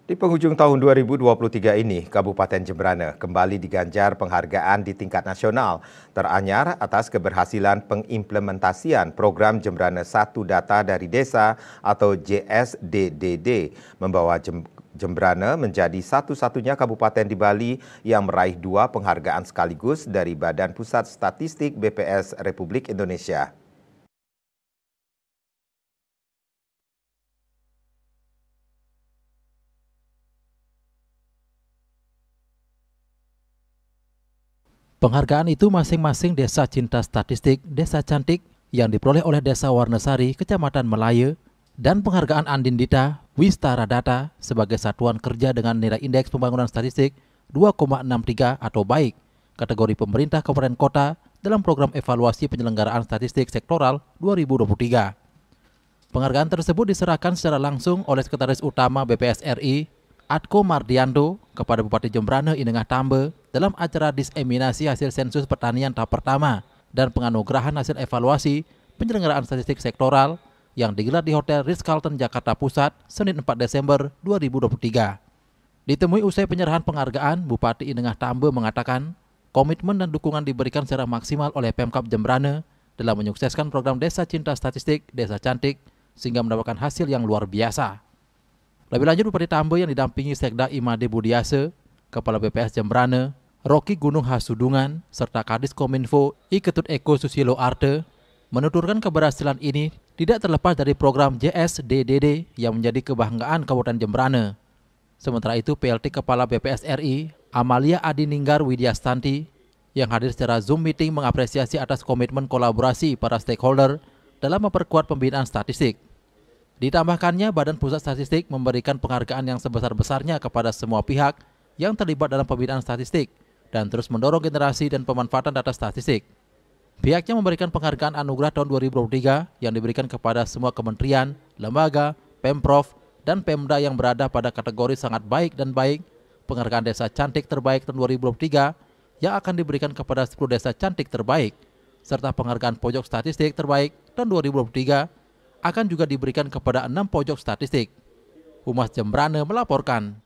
Di penghujung tahun 2023 ini, Kabupaten Jembrana kembali diganjar penghargaan di tingkat nasional teranyar atas keberhasilan pengimplementasian program Jembrana 1 Data dari Desa atau JSDDD, membawa Jembrana menjadi satu-satunya kabupaten di Bali yang meraih 2 penghargaan sekaligus dari Badan Pusat Statistik BPS Republik Indonesia. Penghargaan itu masing-masing Desa Cinta Statistik Desa Cantik yang diperoleh oleh Desa Warnesari, Kecamatan Melaya, dan penghargaan Andindita Wistara Data sebagai satuan kerja dengan nilai indeks pembangunan statistik 2,63 atau baik, kategori pemerintah kabupaten kota dalam program evaluasi penyelenggaraan statistik sektoral 2023. Penghargaan tersebut diserahkan secara langsung oleh Sekretaris Utama BPS RI, Atko Mardianto, kepada Bupati Jembrana Inengah Tambe dalam acara diseminasi hasil sensus pertanian tahap pertama dan penganugerahan hasil evaluasi penyelenggaraan statistik sektoral yang digelar di Hotel Ritz-Carlton Jakarta Pusat, Senin 4 Desember 2023. Ditemui usai penyerahan penghargaan, Bupati Inengah Tambe mengatakan komitmen dan dukungan diberikan secara maksimal oleh Pemkab Jembrana dalam menyukseskan program Desa Cinta Statistik Desa Cantik sehingga mendapatkan hasil yang luar biasa. Lebih lanjut, Bupati Tambe yang didampingi Sekda Imade Budiase, Kepala BPS Jembrana, Rocky Gunung Hasudungan, serta Kadis Kominfo I Ketut Eko Susilo Arte, menuturkan keberhasilan ini tidak terlepas dari program JSDDD yang menjadi kebanggaan Kabupaten Jembrana. Sementara itu, PLT Kepala BPS RI, Amalia Adininggar Widyastanti, yang hadir secara Zoom meeting mengapresiasi atas komitmen kolaborasi para stakeholder dalam memperkuat pembinaan statistik. Ditambahkannya, Badan Pusat Statistik memberikan penghargaan yang sebesar-besarnya kepada semua pihak yang terlibat dalam pembinaan statistik dan terus mendorong generasi dan pemanfaatan data statistik. Pihaknya memberikan penghargaan anugerah tahun 2023 yang diberikan kepada semua kementerian, lembaga, Pemprov, dan Pemda yang berada pada kategori sangat baik dan baik, penghargaan Desa Cantik Terbaik tahun 2023 yang akan diberikan kepada 10 Desa Cantik Terbaik, serta penghargaan Pojok Statistik Terbaik tahun 2023 akan juga diberikan kepada 6 pojok statistik. Humas Jembrana melaporkan.